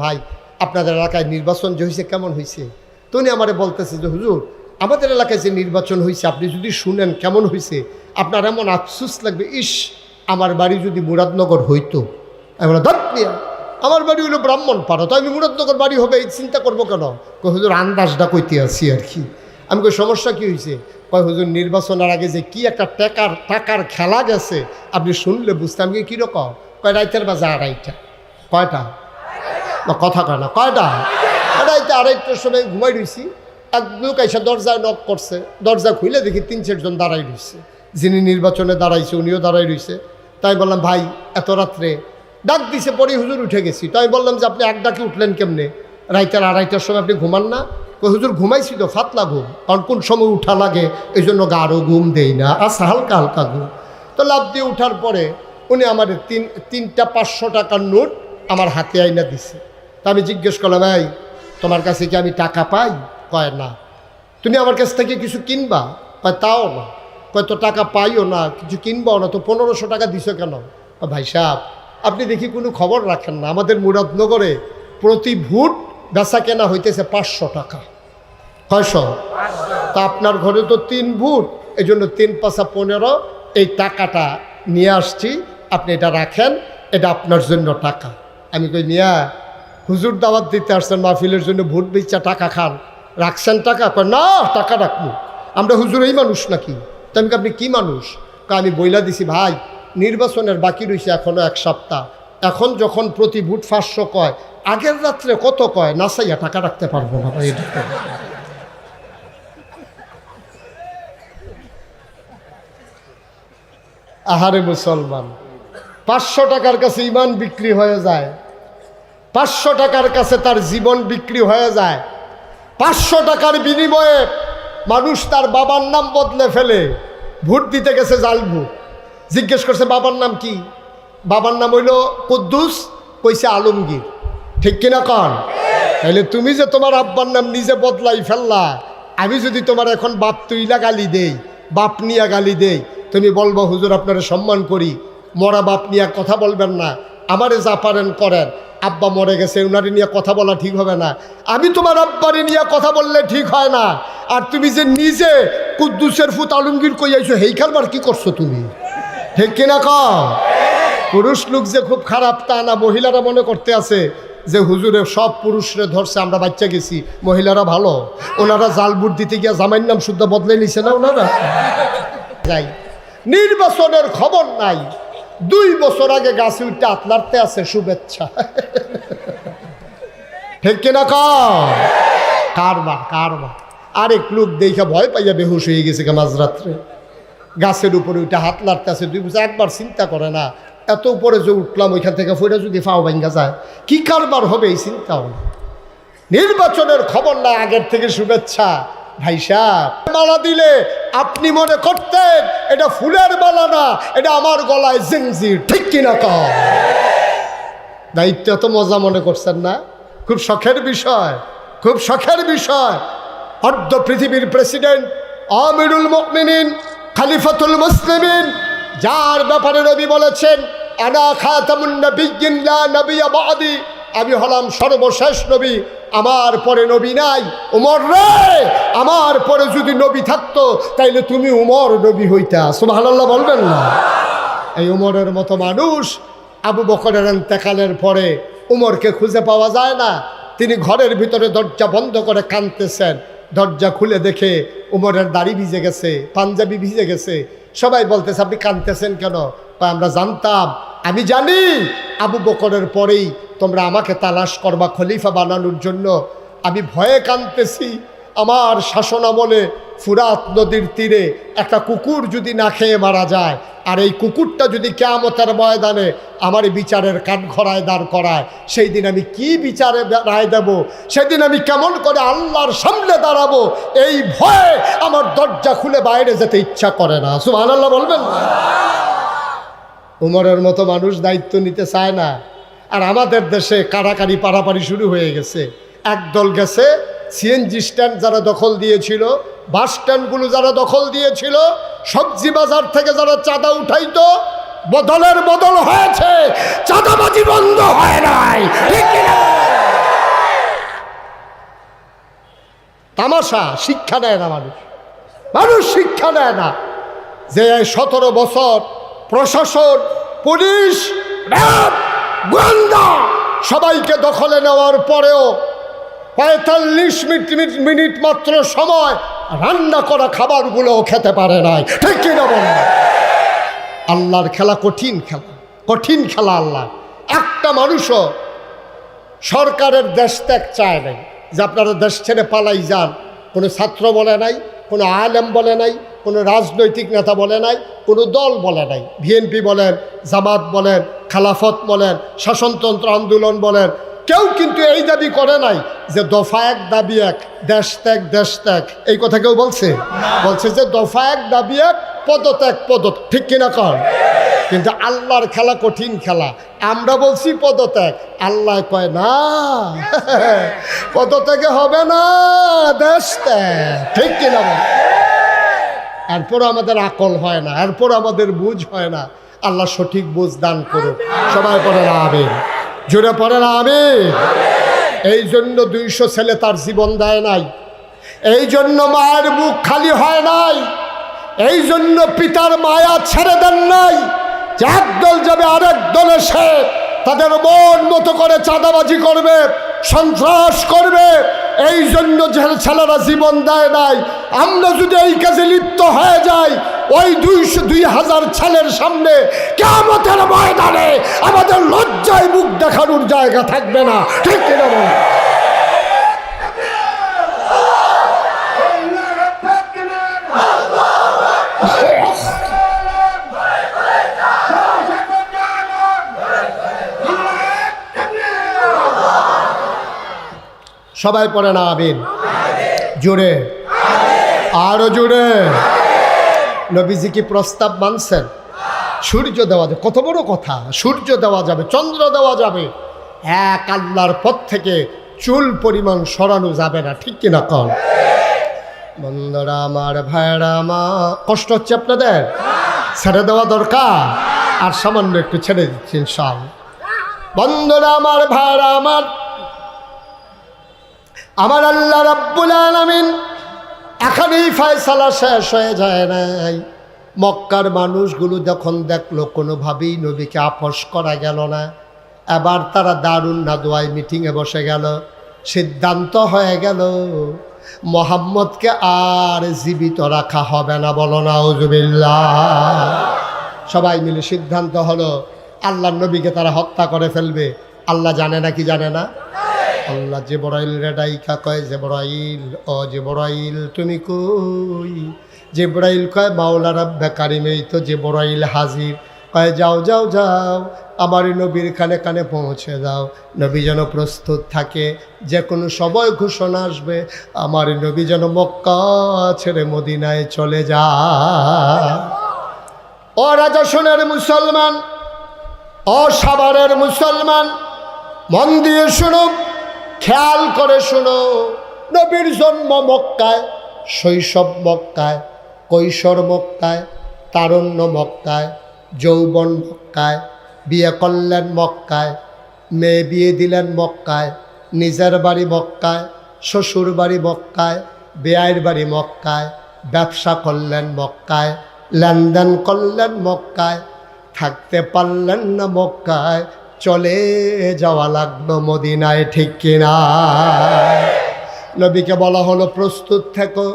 ভাই আপনাদের এলাকায় নির্বাচন যে হয়েছে কেমন হয়েছে? তো উনি আমারে বলতেছে যে হুজুর আমাদের এলাকায় যে নির্বাচন হয়েছে আপনি যদি শুনেন কেমন হয়েছে আপনার এমন আফসোস লাগবে, ইস আমার বাড়ি যদি মুরাদনগর হইতো। আমি বললাম ধর মিয়া, আমার বাড়ি হলো ব্রাহ্মণপাড়া, তো আমি মুরাদনগর বাড়ি হবে এই চিন্তা করবো কেন? কই হুজুর আন্দাজটা কইতে আছি আর কি। আমি কই সমস্যা কী হয়েছে? কয় হুজুর নির্বাচনের আগে যে কি একটা টাকার খেলা গেছে আপনি শুনলে বুঝতে। আমি কীরকম? কয় রাইতের বাজে আড়াইটা। কয়টা? না কথা কয় না, কয়টা? রাইতে আড়াইটার সময় ঘুমাই রয়েছি, এক লোক এসে দরজায় নক করছে, দরজা খুলে দেখি 3-4 জন দাঁড়াই রয়েছে। যিনি নির্বাচনে দাঁড়াইছে উনিও দাঁড়াই রয়েছে। তাই বললাম ভাই এত রাত্রে ডাক দিছে, পরে হুজুর উঠে গেছি। তাই বললাম যে আপনি এক ডাকে উঠলেন কেমনে? রাইতের আড়াইটার সময় আপনি ঘুমান না? হুজুর ঘুমাইছি তো, ফাতলা ঘুম, কারণ কোন সময় উঠা লাগে এই জন্য গাঢ় ঘুম দেই না, আচ্ছা হালকা হালকা ঘুম। তো লাভ দিয়ে উঠার পরে উনি আমার তিনটা 500 টাকার নোট আমার হাতে আইনা দিছে। তা আমি জিজ্ঞেস করলাম ভাই তোমার কাছে কি আমি টাকা পাই? কয় না। তুমি আমার কাছ থেকে কিছু কিনবা? কয় তাও না। কয় তো টাকা পাইও না, কিছু কিনবাও না, তো 1500 টাকা দিছো কেন? ভাই সাহেব আপনি দেখি কোনো খবর রাখেন না, আমাদের মুরাদনগরে প্রতি ভোট বেচা কেনা হইতেছে 500 টাকা। 600। তা আপনার ঘরে তো 3 ভোট, এই জন্য 3×5=15 এই টাকাটা নিয়ে আসছি, আপনি এটা রাখেন, এটা আপনার জন্য টাকা। আমি কই মিয়া হুজুর দাওয়াত দিতে আসছেন, মাহফিলের জন্য ভোট বেচা টাকা খান, রাখছেন টাকা? কয় না টাকা রাখবো, আমরা হুজুর এই মানুষ নাকি? তো আমি আপনি কী মানুষ? আমি বইলা দিছি ভাই নির্বাচনের বাকি রয়েছে এখনও 1 সপ্তাহ, এখন যখন প্রতি ভোট 500 কয়, আগের রাত্রে কত কয় নাসাইয়া টাকা রাখতে পারবো না ভাই। আহারে মুসলমান, 500 টাকার কাছে ইমান বিক্রি হয়ে যায়, 500 টাকার কাছে তার জীবন বিক্রি হয়ে যায়। 500 টাকার বিনিময়ে মানুষ তার বাবার নাম বদলে ফেলে, ভোট দিতে গেছে জাল ভোট। জিজ্ঞেস করছে বাবার নাম কি? বাবার নাম হইল কুদ্দুস, কইছে আলমগীর। ঠিক কিনা কন? তাহলে তুমি যে তোমার আব্বার নাম নিজে বদলাই ফেললা, আমি যদি তোমার এখন বাপ তুইলা গালি দেই, বাপ নিয়া গালি দেই, তুমি বলবো হুজুর আপনারা সম্মান করি, মরা বাপ নিয়ে কথা বলবেন না, আমারে যা পারেন করেন, আব্বা মরে গেছে উনারে নিয়ে কথা বলা ঠিক হবে না। আমি তোমার আব্বারে নিয়ে কথা বললে ঠিক হয় না। আর তুমি যে নিজে কুদ্দুসের ফুত আলমগীর কই আইছো, হেইখানবার কি করছো তুমি? ঠিক কিনা কও? পুরুষ লোক যে খুব খারাপ তা না, মহিলারা মনে করতে আছে যে হুজুরে সব পুরুষরে ধরছে আমরা বাচ্চা গেছি, মহিলারা ভালো। ওনারা জাল বুট দিতে গিয়া জামাইয়ের নাম শুদ্ধ বদলে নিছে না ওনারা। যাই নির্বাচনের খবর নাই, 2 বছর আগে গাছে উঠতে আতলারতে আছে শুভেচ্ছা। ঠিক কিনা কারবার কারবার। আরেক লোক দেখা ভয় পাইয়া বেহুশ হয়ে গেছে মাঝরাত্রে, গাছের উপরে উঠে হাত লাড়তে আছে। 2 বছর একবার চিন্তা করে না এত উপরে যে উঠলাম ওইখান থেকে ফইরা যদি ফাও ভাঙ্গা যায় কি কারবার হবে, এই চিন্তাও না। নির্বাচনের খবর না, আগের থেকে শুভেচ্ছা। ভাই সাহেব মালা দিলে আপনি মনে করতেন এটা ফুলের মালা না, এটা আমার গলায় জিঞ্জির। ঠিক কিনা কও? দায়িত্ব তো মজা মনে করছেন না? খুব শখের বিষয়, খুব শখের বিষয়। অর্ধ পৃথিবীর প্রেসিডেন্ট আমিরুল মুমিনিন খলিফাতুল মুসলিমিন, যার ব্যাপারে নবী বলেছেন আনা খাতামুন নবিয়্যিন লা নবিয়্য বাদি, আমি হলাম সর্বশেষ নবী, আমার পরে নবী নাই। উমর রে, আমার পরে যদি নবী থাকতো তাইলে তুমি উমর নবী হইতা। সুবহানাল্লাহ বলবেন না? এই উমরের মতো মানুষ আবু বকরের ইন্তেকালের পরে উমরকে খুঁজে পাওয়া যায় না। তিনি ঘরের ভিতরে দরজা বন্ধ করে কাঁদতেছেন, দরজা খুলে দেখে উমরের দাড়ি ভিজে গেছে, পাঞ্জাবি ভিজে গেছে। সবাই বলতেছে আপনি কাঁদতেছেন কেন? আমরা জানতাম, আমি জানি আবু বকরের পরেই তোমরা আমাকে তালাশ করবা খলিফা বানানোর জন্য। আমি ভয়ে কাঁদতেছি, আমার শাসনামলে ফুরাত নদীর তীরে একটা কুকুর যদি না খেয়ে মারা যায়, আর এই কুকুরটা যদি কিয়ামতের ময়দানে আমার বিচারের কাঠগড়ায় দাঁড় করায়, সেই দিন আমি কি বিচারে রায় দেব? সেদিন আমি কেমন করে আল্লাহর সামনে দাঁড়াবো? এই ভয়ে আমার দরজা খুলে বাইরে যেতে ইচ্ছা করে না। সুবহানাল্লাহ বলবেন না? উমরের মতো মানুষ দায়িত্ব নিতে চায় না। আর আমাদের দেশে কাড়াকাড়ি পারাপারি শুরু হয়ে গেছে। একদল গেছে সিএনজি স্ট্যান্ড যারা দখল দিয়েছিল, বাস স্ট্যান্ডগুলো যারা দখল দিয়েছিল, সবজি বাজার থেকে যারা চাঁদা উঠাইতো, বদলের বদল হয়েছে, চাঁদাবাজি বন্ধ হয় নাই। ঠিক কিনা? তামাশা, শিক্ষা নেয় না মানুষ, মানুষ শিক্ষা নেয় না যে 17 বছর প্রশাসন, পুলিশ, র্যাব, গোয়েন্দা সবাইকে দখলে নেওয়ার পরেও 45 মিনিট মাত্র সময় রান্না করা খাবারগুলোও খেতে পারে নাই। ঠিক কিনা বলেন? আল্লাহর খেলা কঠিন খেলা, কঠিন খেলা। আল্লাহ একটা মানুষও সরকারের দেশ ত্যাগ চায় নাই যে আপনারা দেশ ছেড়ে পালাই যান। কোনো ছাত্র বলে নাই, কোনো আলেম বলে নাই, কোনো রাজনৈতিক নেতা বলে নাই, কোনো দল বলে নাই। বিএনপি বলেন, জামাত বলেন, খেলাফত বলেন, শাসনতন্ত্র আন্দোলন বলেন, কেউ কিন্তু এই দাবি করে নাই যে দফা 1 দাবি 1 দেশ ত্যাগ, দেশ ত্যাগ। এই কথা কেউ বলছে? বলছে যে দফা 1 দাবি 1 পদত্যাগ, পদত্যাগ। ঠিক কিনা কর? কিন্তু আল্লাহর খেলা কঠিন খেলা। আমরা বলছি পদত্যাগ, আল্লাহ কয় না, পদত্যাগে হবে না, দেশ ত্যাগ। ঠিক কিনা বল? এরপর আমাদের আকল হয় না, এরপর আমাদের বুঝ হয় না। আল্লাহ সঠিক বুঝ দান করুক। সবাই পড়ে না আমিন, জোরে পড়ে না আমিন। এই জন্য 200 ছেলে তার জীবন দেয় নাই, এই জন্য মায়ের বুক খালি হয় নাই, এই জন্য পিতার মায়া ছেড়ে দেন নাই। যে একদল যাবে আরেক দল এসে তাদের মন মতো করে চাঁদাবাজি করবে, সন্ত্রাস করবে, এই জন্য যে ছেলেরা জীবন দেয় নাই। আমরা যদি এই কাজে লিপ্ত হয়ে যাই, ওই 2000 ছেলের সামনে কিয়ামতের ময়দানে আমাদের লজ্জায় মুখ দেখানোর জায়গা থাকবে না। ঠিক কিনা বল? সবাই পড়ে না আমিন, জোরে, আরো জোরে। নবীজি কি প্রস্তাব মানছেন? সূর্য দেওয়া যাবে, কত বড় কথা। সূর্য দেওয়া যাবে, চন্দ্র দেওয়া যাবে, এক আল্লাহর পথ থেকে চুল পরিমাণ সরানো যাবে না। ঠিক কিনা কন? বন্ধুরা আমার, ভাইরা আমার, কষ্ট হচ্ছে আপনাদের? ছেড়ে দেওয়া দরকার, আর সামান্য একটু ছেড়ে দিচ্ছি ইনশাআল্লাহ। বন্ধুরা আমার, ভাইরা আমার, আমার আল্লাহ রাব্বুল আলামিন এখানেই ফয়সালা শেষ হয়ে যায় নাই। মক্কার মানুষগুলো যখন দেখলো কোনোভাবেই নবীকে আপোস করা গেল না, এবার তারা দারুন নাদওয়ায় মিটিংয়ে বসে গেল। সিদ্ধান্ত হয়ে গেল মুহাম্মদকে আর জীবিত রাখা হবে না। বলো নাউজুবিল্লাহ। সবাই মিলে সিদ্ধান্ত হলো আল্লাহর নবীকে তারা হত্যা করে ফেলবে। আল্লাহ জানে না কি জানে না? আল্লাহ জিবরাইল রেডাইকা কয়, জিবরাইল, ও জিবরাইল তুমি কই? জিবরাইল কয়, মাওলা রাব্বে কারিম, এই তো জিবরাইল হাজির। কয়, যাও যাও যাও, আমার নবীর কানে কানে পৌঁছে দাও, নবী যেন প্রস্তুত থাকে, যে কোনো সময় ঘোষণা আসবে আমার নবী যেন মক্কা ছেড়ে মদিনায় চলে যায়। ও রাজশনের মুসলমান, ও সাভারের মুসলমান, মন দিয়ে শুনো, খেয়াল করে শুনো। নবীর জন্ম মক্কায়, শৈশব মক্কায়, কৈশোর মক্কায়, তারুণ্য মক্কায়, যৌবন মক্কায়, বিয়ে করলেন মক্কায়, মেয়ে বিয়ে দিলেন মক্কায়, নিজের বাড়ি মক্কায়, শ্বশুর বাড়ি মক্কায়, বেয়াইর বাড়ি মক্কায়, ব্যবসা করলেন মক্কায়, লেনদেন করলেন মক্কায়, থাকতে পারলেন না মক্কায়, চলে যাওয়া লাগলো মদিনায়। ঠিক কিনা? নবীকে বলা হলো প্রস্তুত থেকো।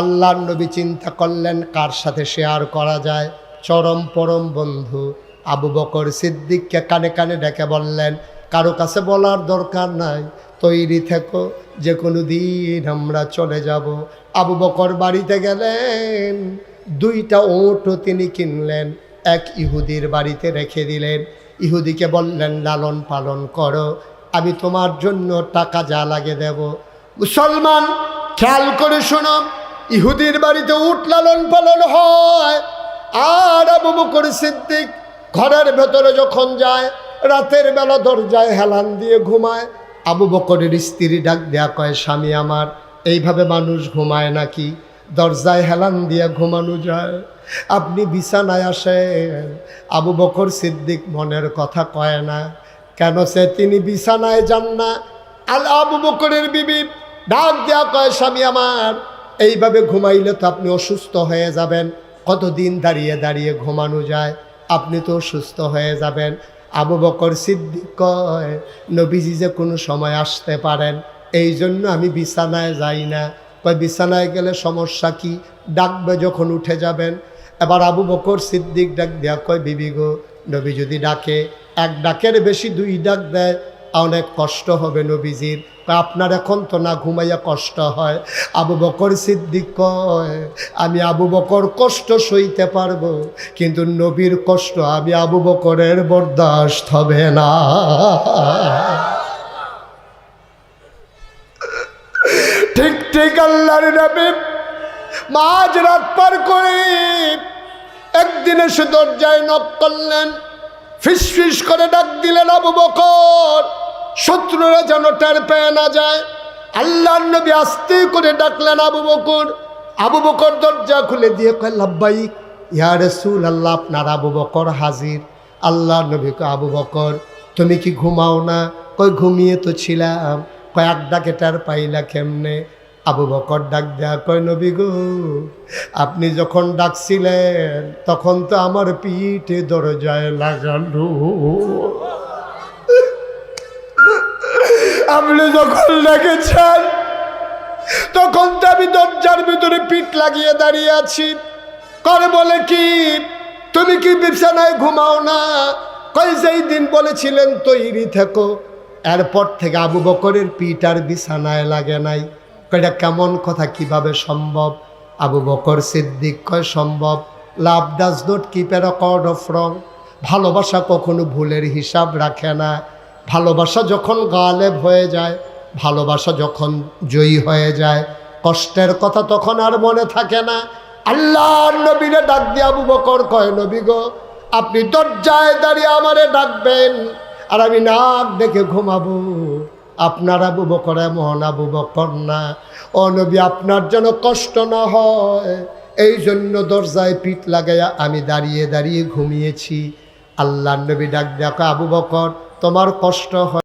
আল্লাহর নবী চিন্তা করলেন কার সাথে শেয়ার করা যায়। চরম পরম বন্ধু আবু বকর সিদ্দিককে কানে কানে ডেকে বললেন, কারো কাছে বলার দরকার নাই, তৈরি থেকো, যে কোনো দিন আমরা চলে যাব। আবু বকর বাড়িতে গেলেন, 2টা উটও তিনি কিনলেন, এক ইহুদির বাড়িতে রেখে দিলেন। ইহুদিকে বললেন, লালন পালন করো, আমি তোমার জন্য টাকা যা লাগে দেব। মুসলমান খেয়াল করে শোনো, ইহুদির বাড়িতে উট লালন পালন হয়, আর আবু বকর সিদ্দিক ঘরের ভেতরে যখন যায়, রাতের বেলা দরজায় হেলান দিয়ে ঘুমায়। আবু বকরের স্ত্রী ডাক দেয়া কয়, স্বামী আমার, এইভাবে মানুষ ঘুমায় নাকি? দরজায় হেলান দিয়ে ঘুমানো যায়? আপনি বিছানায় আসেন। আবু বকর সিদ্দিক মনের কথা কয় না। কেন সে তিনি বিছানায় যান না? আবু বকরের বিবি ডাক দেয়া কয়, স্বামী আমার, এইভাবে ঘুমাইলে তো আপনি অসুস্থ হয়ে যাবেন। কতদিন দাঁড়িয়ে দাঁড়িয়ে ঘুমানো যায়, আপনি তো অসুস্থ হয়ে যাবেন। আবু বকর সিদ্দিক কয়, নবীজি যে কোনো সময় আসতে পারেন, এই জন্য আমি বিছানায় যাই না। কয়, বিছানায় গেলে সমস্যা কি? ডাকবে যখন উঠে যাবেন। এবার আবু বকর সিদ্দিক ডাক দেয়া কয়, বিবি গো, নবী যদি ডাকে, এক ডাকের বেশি দুই ডাক দেয়, অনেক কষ্ট হবে নবীজির। আপনার এখন তো না ঘুমাইয়া কষ্ট হয়। আবু বকর সিদ্দিক কয়, আমি আবু বকর কষ্ট সইতে পারবো, কিন্তু নবীর কষ্ট আমি আবু বকরের বরদাস্ত হবে না। ঠিক ঠিক আল্লাহর নবী মাঝ রাত পার করে একদিন এসে দরজায় নক করলেন, ফিস ফিস করে ডাক দিলেন, আবু বকর। শত্রুরা যেন টের পেয়ে না যায়। আল্লাহর নবী আস্তে করে ডাকলেন, আবু বকর। আবু বকর দরজা খুলে দিয়ে কয়, লাব্বাইক ইয়া রাসূলুল্লাহ, আপনার আবু বকর হাজির। আল্লাহর নবী কয়, আবু বকর তুমি কি ঘুমাও না? কই ঘুমিয়ে তো ছিলাম। কয়েক ডাকে টের পাইলা কেমনে? আবু বকর ডাক দেয়া কয়, নবী গো, আপনি যখন ডাকছিলেন তখন তো আমার পিঠে দরজায় লাগানো। আপনি যখন ডেকেছেন তখন তো আমি দরজার ভিতরে পিঠ লাগিয়ে দাঁড়িয়ে আছি। করে বলে কি, তুমি কি বিছানায় ঘুমাও না? কই যেই দিন বলেছিলেন তৈরি থেকো, এরপর থেকে আবু বকরের পিঠ আর বিছানায় লাগে নাই। কয়টা কেমন কথা, কিভাবে সম্ভব? আবু বকর সিদ্দিক কয়, সম্ভব। লাভ does not keep A record of রং। ভালোবাসা কখনো ভুলের হিসাব রাখে না। ভালোবাসা যখন গালেব হয়ে যায়, ভালোবাসা যখন জয়ী হয়ে যায়, কষ্টের কথা তখন আর মনে থাকে না। আল্লাহর নবীরে ডাক দিয়ে আবু বকর কয়, নবী গো, আপনি দরজায় দাঁড়িয়ে আমারে ডাকবেন আর আমি নাক ডেকে ঘুমাবো। আপনার আবু বকর এমন আবু বকর না। ও নবী, আপনার যেন কষ্ট না হয়, এই জন্য দরজায় পিঠ লাগাইয়া আমি দাঁড়িয়ে দাঁড়িয়ে ঘুমিয়েছি। আল্লাহর নবী ডাক দেয়া কয়, আবু বকর তোমার কষ্ট হয়